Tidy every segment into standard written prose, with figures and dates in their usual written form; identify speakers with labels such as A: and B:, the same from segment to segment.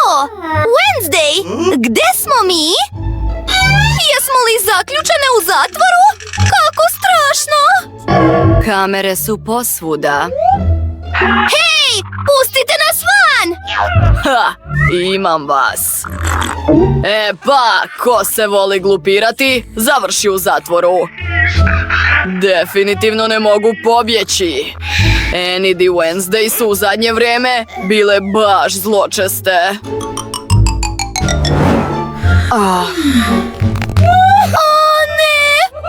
A: O, Wednesday, gde smo mi? Jesmo li zaključene u zatvoru? Kako strašno!
B: Kamere su posvuda.
A: Hej, pustite nas van!
B: Ha, imam vas. E pa, ko se voli glupirati, završi u zatvoru. Definitivno ne mogu pobjeći. Enid i Wednesday su u zadnje vrijeme bile baš zločeste.
A: O ne,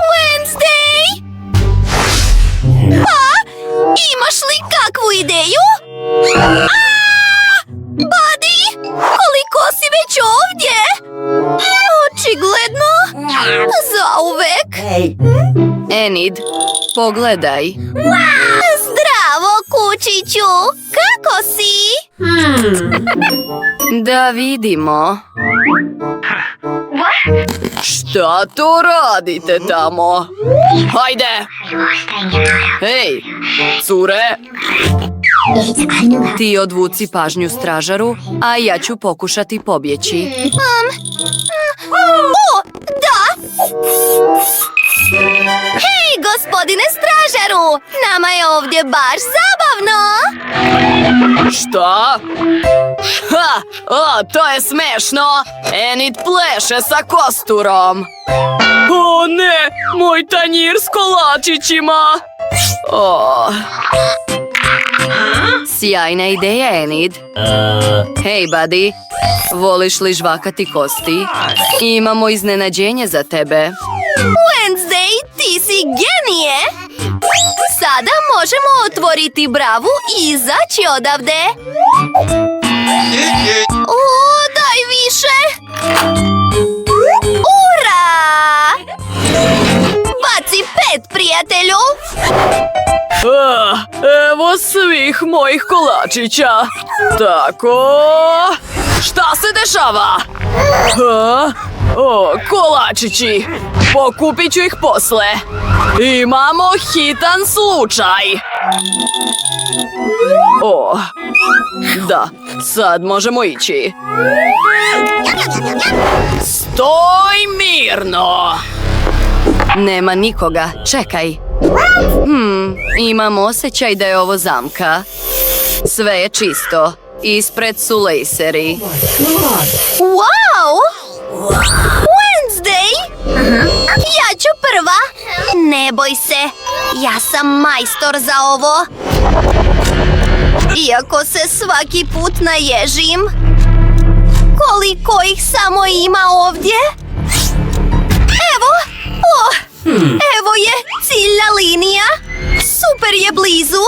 A: Wednesday! Pa, imaš li kakvu ideju? Buddy, koliko si već ovdje? Očigledno, zauvek.
B: Enid, pogledaj.
A: Zdravo, kučiću, kako si?
B: Da vidimo. Šta to radite tamo? Hajde! Hej, cure! Ti odvuci pažnju stražaru, a ja ću pokušati pobjeći.
A: O, da! Hej, gospodine stražaru! Nama je ovdje baš zabavno!
B: Šta? Ha! O, to je smešno! Enid pleše sa kosturom! O ne! Moj tanjir s kolačićima! O. Sjajna ideja, Enid. Hej, buddy, voliš li žvakati kosti? Imamo iznenađenje za tebe.
A: Wednesday, ti si genije! Sada možemo otvoriti bravu i izaći odavde. O, daj više! Ura! Baci 5, prijatelju!
B: Evo svih mojih kolačića. Tako... Šta se dešava? O, kolačići. Pokupit ću ih posle. Imamo hitan slučaj. O, da, sad možemo ići. Stoj mirno! Nema nikoga, čekaj. Imam osjećaj da je ovo zamka. Sve je čisto. Ispred su lejseri.
A: Wow! Wednesday! Ja ću prva. Ne boj se, ja sam majstor za ovo. Iako se svaki put naježim. Koliko ih samo ima ovdje? Evo! Evo je ciljna linija. Super je blizu.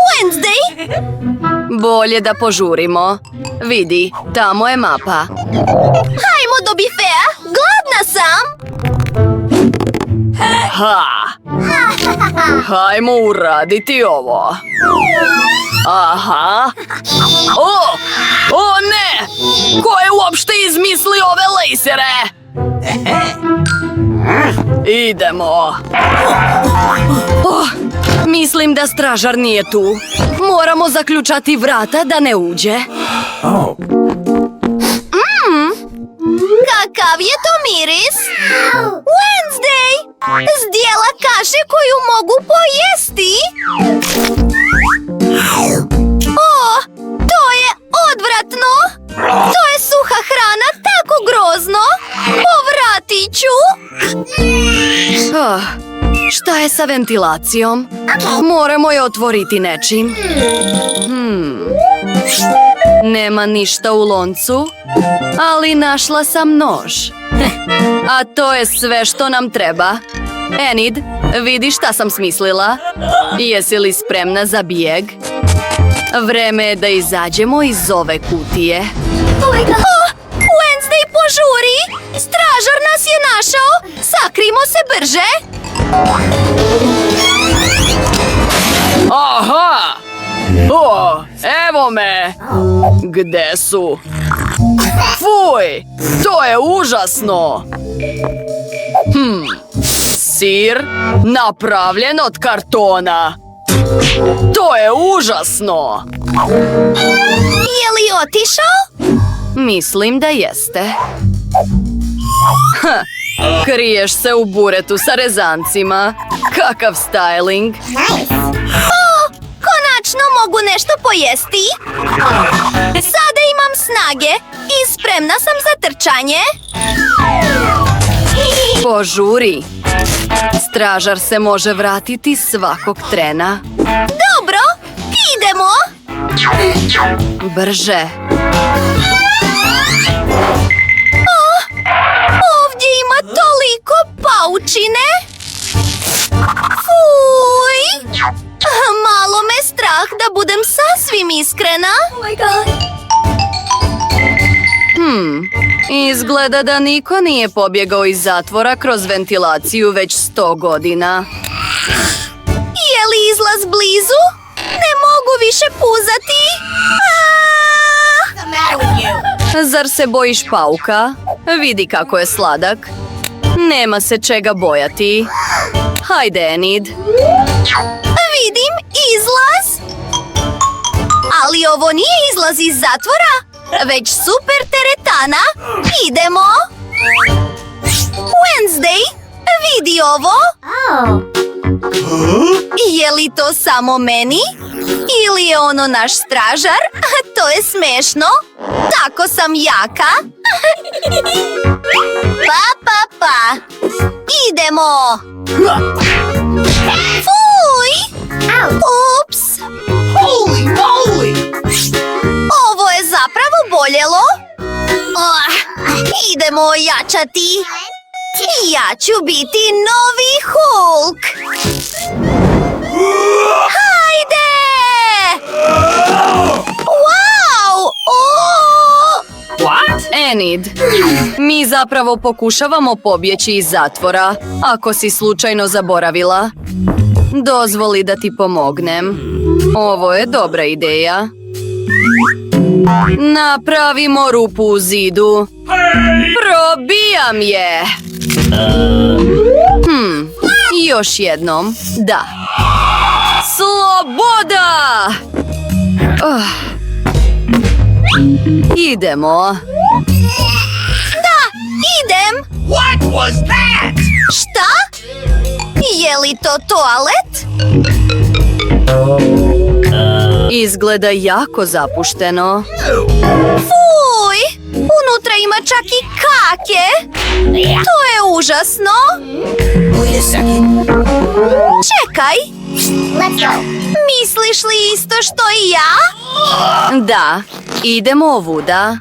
A: Wednesday!
B: Bolje da požurimo. Vidi, tamo je mapa.
A: Hajmo do bifea, gladna sam!
B: Hajmo uraditi ovo. Aha. O ne! Ko je uopšte izmislio ove lejsere? Idemo. Mislim da stražar nije tu. Moramo zaključati vrata da ne uđe.
A: Kakav je to miris? Wednesday! Zdjela kaše koju mogu pojesti? O, to je odvratno! To je suha hrana, tako grozno! Povratit ću!
B: Šta je sa ventilacijom? Moramo je otvoriti nečim. Nema ništa u loncu, ali našla sam nož. A to je sve što nam treba. Enid, vidi šta sam smislila. Jesi li spremna za bijeg? Vreme je da izađemo iz ove kutije.
A: Wednesday, požuri! Stražar nas je našao! Sakrimo se brže!
B: Aha! O, evo me! Gde su? Fuj! To je užasno! Sir napravljen od kartona. To je užasno!
A: Je li otišao?
B: Mislim da jeste. Kriješ se u buretu sa rezancima. Kakav styling!
A: Konačno mogu nešto pojesti. Sada imam snage i spremna sam za trčanje.
B: Požuri! Stražar se može vratiti svakog trena.
A: Dobro, idemo.
B: Brže!
A: Ovdje ima toliko paučine. Fuj! Malo me strah da budem sasvim iskrena.
B: Izgleda da niko nije pobjegao iz zatvora kroz ventilaciju već 100 godina.
A: Je li izlaz blizu? Ne mogu više puzati.
B: Zar se bojiš pauka? Vidi kako je sladak. Nema se čega bojati. Hajde, Enid.
A: Vidim izlaz. Ali ovo nije izlaz iz zatvora, već super teretana. Idemo. Wednesday, vidi ovo. Je li to samo meni? Ili je ono naš stražar? To je smešno. Tako sam jaka. Pa. Idemo. Fuj! Ups! Ovo je zapravo boljelo. Idemo ojačati. Ja ću biti novi Hulk. Hajde! Wow!
B: Enid, mi zapravo pokušavamo pobjeći iz zatvora, ako si slučajno zaboravila. Dozvoli da ti pomognem. Ovo je dobra ideja. Napravimo rupu u zidu. Probijam je! Još jednom. Da. Sloboda! Idemo.
A: Da, idem.
C: What was that?
A: Šta? Je li to toalet?
B: Izgleda jako zapušteno.
A: Fuj! Unutra ima čak i kake. To je užasno.
C: Wait a second.
A: Čekaj. Misliš li isto što i ja?
B: Da, idemo ovuda.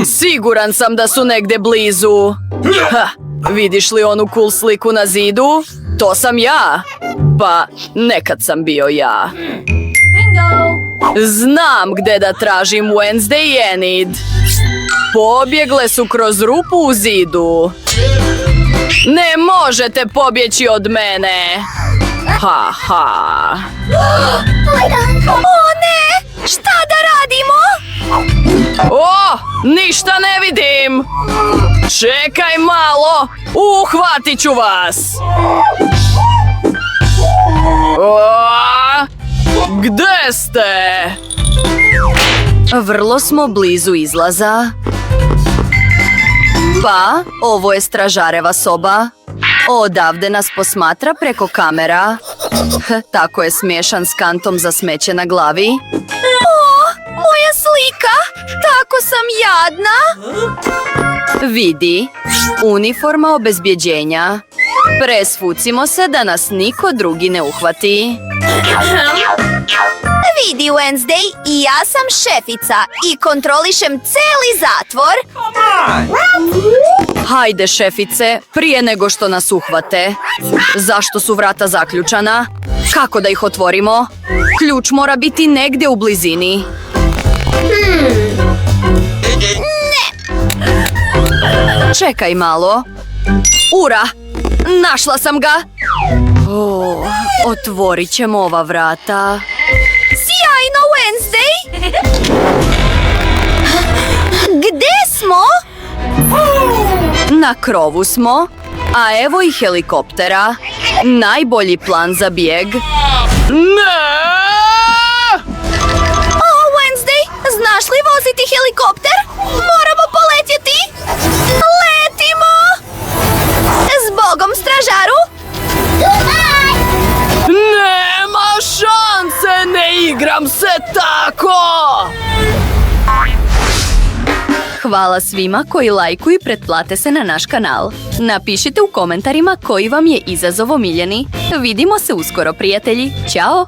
B: Siguran sam da su negde blizu. Vidiš li onu cool sliku na zidu? To sam ja. Pa, nekad sam bio ja. Znam gde da tražim Wednesday i Enid. Pobjegle su kroz rupu u zidu. Ne možete pobjeći od mene. Ha, ha.
A: O ne! Šta da radimo?
B: O, ništa ne vidim. Čekaj malo. Uhvatit ću vas. Gde ste? Vrlo smo blizu izlaza. Pa, ovo je stražareva soba. Odavde nas posmatra preko kamera. Tako je smiješan s kantom za smeće na glavi.
A: Moja slika! Tako sam jadna!
B: Vidi, uniforma obezbjeđenja. Presvucimo se da nas niko drugi ne uhvati.
A: Vidi, Wednesday, i ja sam šefica i kontrolišem cijeli zatvor.
B: Hajde, šefice, prije nego što nas uhvate. Zašto su vrata zaključana? Kako da ih otvorimo? Ključ mora biti negdje u blizini. Čekaj malo. Ura! Našla sam ga! Otvorit ćemo ova vrata.
A: Sjajno, Wednesday! Gde smo?
B: Na krovu smo, a evo i helikoptera. Najbolji plan za bijeg. Ne!
A: O, Wednesday, znaš li voziti helikopter? Moramo poletjeti! Letimo! Zbogom, stražaru!
B: Nema šanse, ne igram se tako! Hvala svima koji lajkuju i pretplate se na naš kanal. Napišite u komentarima koji vam je izazov omiljeni. Vidimo se uskoro, prijatelji. Ćao!